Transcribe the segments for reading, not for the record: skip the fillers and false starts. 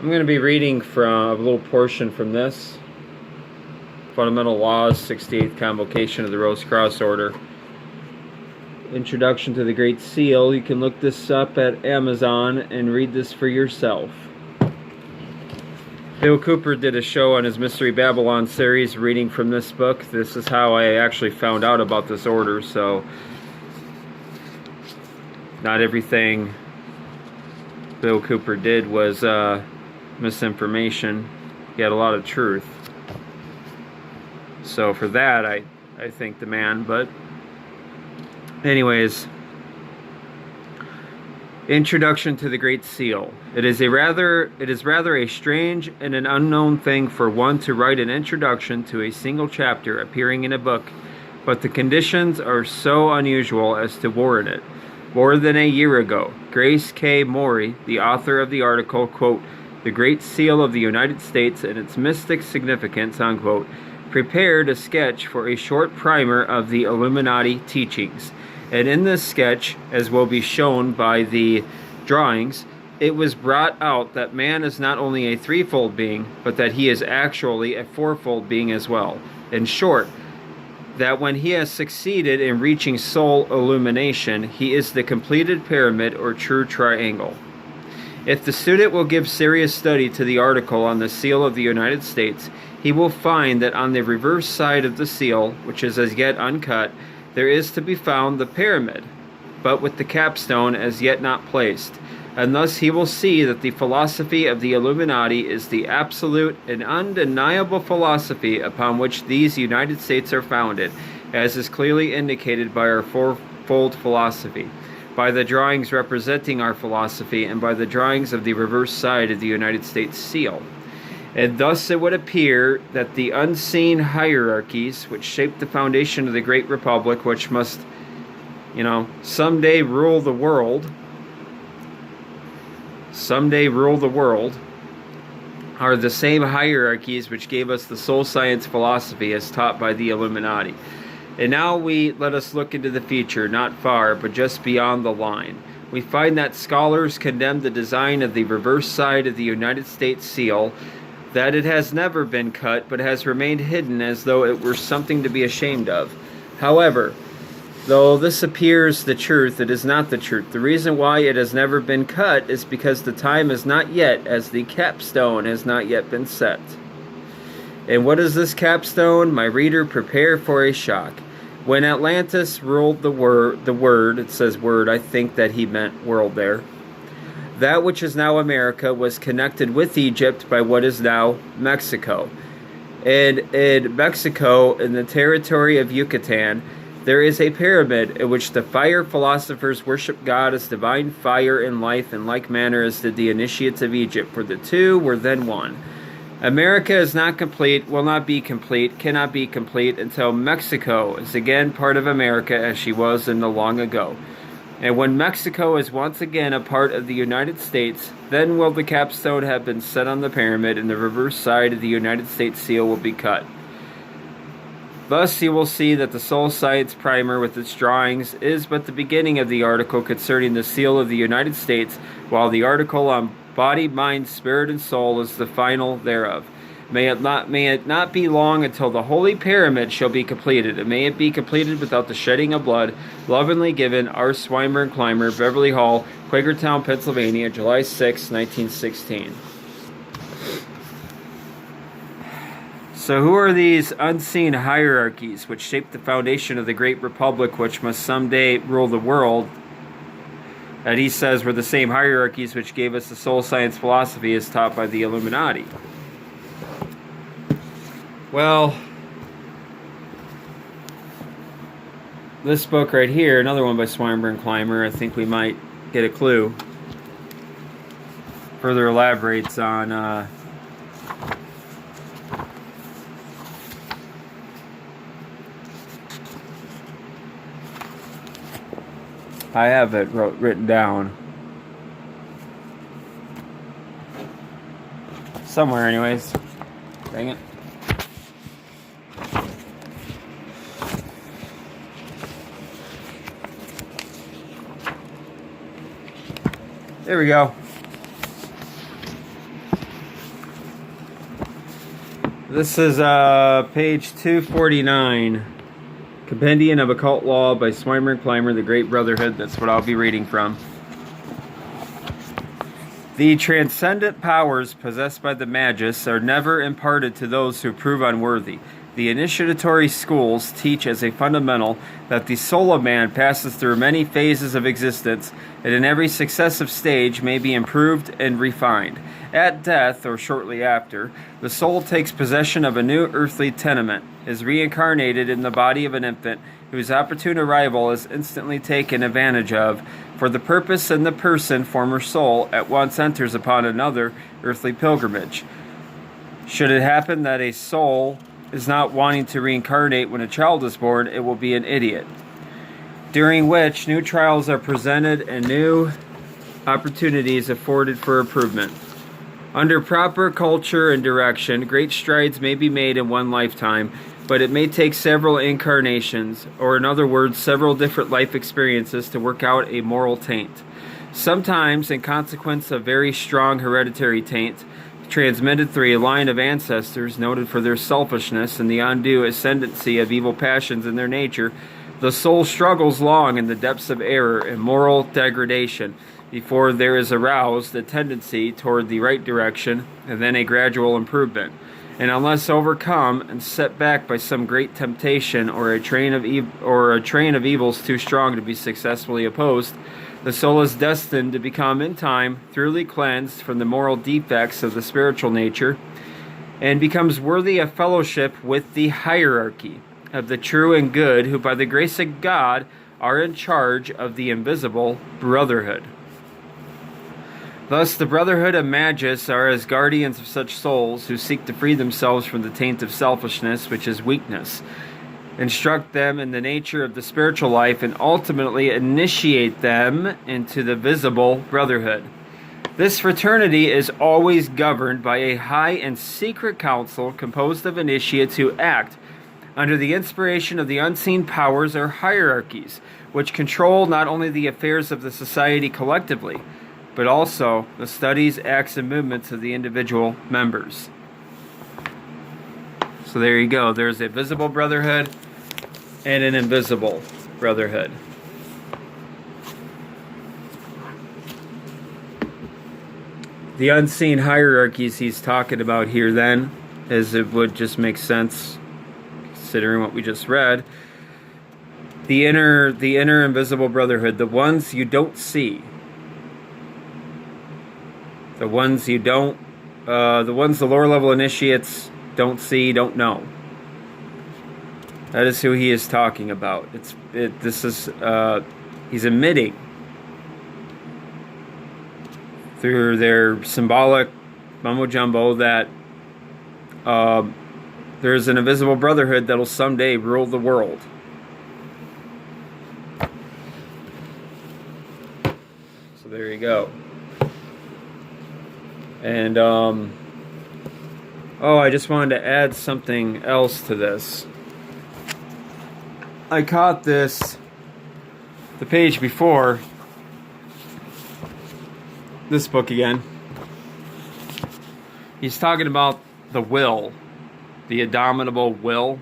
I'm going to be reading from a little portion from this. Fundamental Laws, 68th Convocation of the Rose Cross Order. Introduction to the Great Seal. You can look this up at Amazon and read this for yourself. Bill Cooper did a show on his Mystery Babylon series reading from this book. This is how I actually found out about this order, so not everything Bill Cooper did was misinformation. He had a lot of truth. So for that, I thank the man. But anyways, Introduction to the Great Seal. It is rather a strange and an unknown thing for one to write an introduction to a single chapter appearing in a book, but the conditions are so unusual as to warrant it. More than a year ago, Grace K. Morey, the author of the article, quote, "The Great Seal of the United States and Its Mystic Significance," unquote, prepared a sketch for a short primer of the Illuminati teachings. And in this sketch, as will be shown by the drawings, it was brought out that man is not only a threefold being, but that he is actually a fourfold being as well. In short, that when he has succeeded in reaching soul illumination, he is the completed pyramid or true triangle. If the student will give serious study to the article on the seal of the United States, he will find that on the reverse side of the seal, which is as yet uncut, there is to be found the pyramid, but with the capstone as yet not placed. And thus he will see that the philosophy of the Illuminati is the absolute and undeniable philosophy upon which these United States are founded, as is clearly indicated by our fourfold philosophy, by the drawings representing our philosophy, and by the drawings of the reverse side of the United States seal. And thus it would appear that the unseen hierarchies which shape the foundation of the great republic, which must, someday rule the world, are the same hierarchies which gave us the soul science philosophy as taught by the Illuminati. And now let us look into the future, not far, but just beyond the line. We find that scholars condemn the design of the reverse side of the United States seal, that it has never been cut, but has remained hidden as though it were something to be ashamed of. However, though this appears the truth, it is not the truth. The reason why it has never been cut is because the time is not yet, as the capstone has not yet been set. And what is this capstone? My reader, prepare for a shock. When Atlantis ruled the word, it says word, I think that he meant world there. That which is now America was connected with Egypt by what is now Mexico. And in Mexico, in the territory of Yucatan, there is a pyramid in which the fire philosophers worship God as divine fire and life, in like manner as did the initiates of Egypt, for the two were then one. America is not complete, will not be complete, cannot be complete until Mexico is again part of America as she was in the long ago. And when Mexico is once again a part of the United States, then will the capstone have been set on the pyramid, and the reverse side of the United States seal will be cut. Thus you will see that the soul science primer with its drawings is but the beginning of the article concerning the seal of the United States, while the article on body, mind, spirit, and soul is the final thereof. May it not be long until the holy pyramid shall be completed, and may it be completed without the shedding of blood. Lovingly given, R. Swinburne Clymer, Beverly Hall, Quakertown, Pennsylvania, July 6, 1916. So who are these unseen hierarchies which shape the foundation of the great republic which must someday rule the world? And he says were the same hierarchies which gave us the soul science philosophy as taught by the Illuminati. Well, this book right here, another one by Swinburne Clymer, I think we might get a clue. Further elaborates on I have it written down somewhere anyways. Dang it. There we go. This is page 249, Compendium of Occult Law by Swimer and Clymer, the Great Brotherhood. That's what I'll be reading from. The transcendent powers possessed by the Magus are never imparted to those who prove unworthy. The initiatory schools teach as a fundamental that the soul of man passes through many phases of existence, and in every successive stage may be improved and refined. At death, or shortly after, the soul takes possession of a new earthly tenement, is reincarnated in the body of an infant, whose opportune arrival is instantly taken advantage of, for the purpose and the person, former soul, at once enters upon another earthly pilgrimage. Should it happen that a soul is not wanting to reincarnate when a child is born, it will be an idiot, during which new trials are presented and new opportunities afforded for improvement. Under proper culture and direction, great strides may be made in one lifetime, but it may take several incarnations, or in other words, several different life experiences to work out a moral taint. Sometimes, in consequence of very strong hereditary taint, transmitted through a line of ancestors noted for their selfishness and the undue ascendancy of evil passions in their nature, the soul struggles long in the depths of error and moral degradation before there is aroused a tendency toward the right direction and then a gradual improvement. And unless overcome and set back by some great temptation or a train of evils too strong to be successfully opposed, the soul is destined to become in time thoroughly cleansed from the moral defects of the spiritual nature and becomes worthy of fellowship with the hierarchy of the true and good, who by the grace of God are in charge of the invisible brotherhood. Thus the brotherhood of Magus are as guardians of such souls who seek to free themselves from the taint of selfishness, which is weakness, instruct them in the nature of the spiritual life, and ultimately initiate them into the visible brotherhood. This fraternity is always governed by a high and secret council composed of initiates who act under the inspiration of the unseen powers or hierarchies, which control not only the affairs of the society collectively, but also the studies, acts, and movements of the individual members. So there you go. There's a visible brotherhood and an invisible brotherhood. The unseen hierarchies he's talking about here then, as it would just make sense considering what we just read. The inner invisible brotherhood, the ones you don't see. The ones the lower level initiates don't see, don't know. That is who he is talking about. He's admitting through their symbolic mumbo jumbo that there's an invisible brotherhood that'll someday rule the world. So there you go. And I just wanted to add something else to this. I caught this the page before this book again. He's talking about the will, the indomitable will.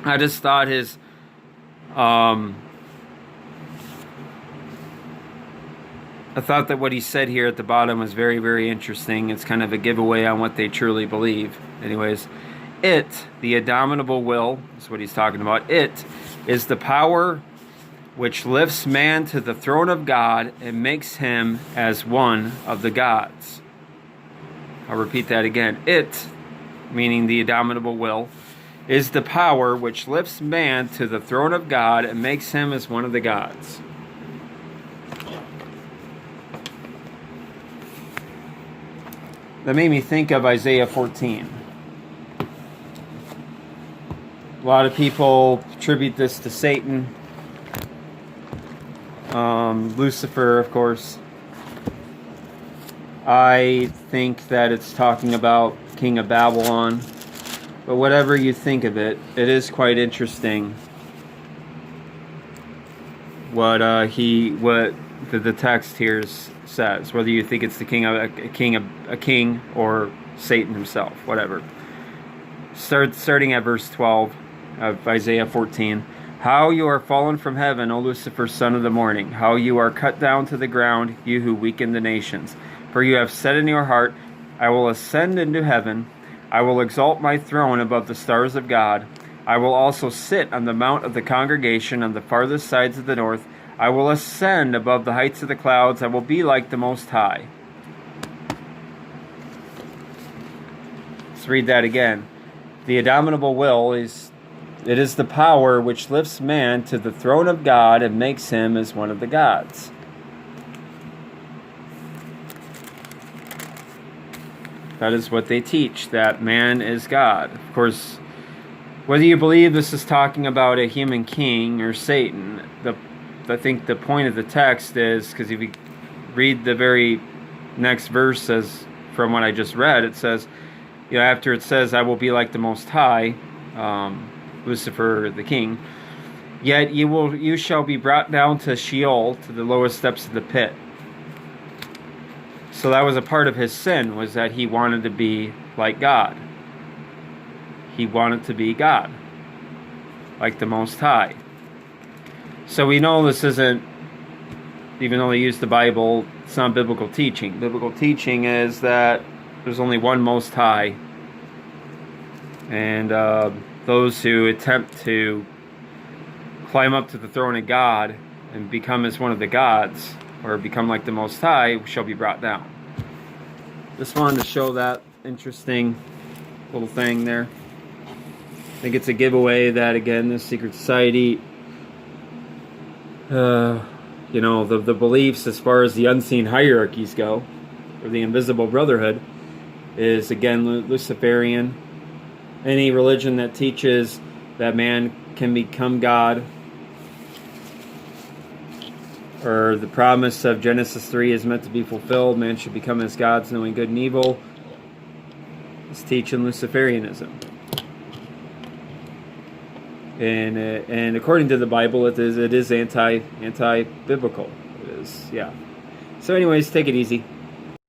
I just thought his I thought that what he said here at the bottom was very, very interesting. It's kind of a giveaway on what they truly believe. Anyways, the indomitable will, is what he's talking about. It is the power which lifts man to the throne of God and makes him as one of the gods. I'll repeat that again. It, meaning the indomitable will, is the power which lifts man to the throne of God and makes him as one of the gods. That made me think of Isaiah 14. A lot of people attribute this to Satan. Lucifer, of course. I think that it's talking about King of Babylon. But whatever you think of it, it is quite interesting what the text here says. Whether you think it's the king or Satan himself, whatever. starting at verse 12 of Isaiah 14. How you are fallen from heaven, O Lucifer, son of the morning! How you are cut down to the ground, you who weaken the nations! For you have said in your heart, I will ascend into heaven, I will exalt my throne above the stars of God. I will also sit on the mount of the congregation on the farthest sides of the north. I will ascend above the heights of the clouds. I will be like the Most High. Let's read that again. The indomitable will is the power which lifts man to the throne of God and makes him as one of the gods. That is what they teach, that man is God. Of course, whether you believe this is talking about a human king or Satan, I think the point of the text is, because if you read the very next verse, as from what I just read, it says, after it says, I will be like the Most High, Lucifer the king, yet you shall be brought down to Sheol, to the lowest depths of the pit. So that was a part of his sin, was that he wanted to be like God. He wanted to be God, like the Most High. So we know this isn't, even though they use the Bible, it's not biblical teaching. Biblical teaching is that there's only one Most High, and those who attempt to climb up to the throne of God and become as one of the gods, or become like the Most High, shall be brought down. Just wanted to show that interesting little thing there. I think it's a giveaway that, again, this secret society, the beliefs as far as the unseen hierarchies go, or the invisible brotherhood, is, again, luciferian. Any religion that teaches that man can become God, or the promise of Genesis 3 is meant to be fulfilled, man should become as gods, knowing good and evil, is teaching Luciferianism. And according to the Bible, it is anti-biblical. It is, yeah. So anyways, take it easy.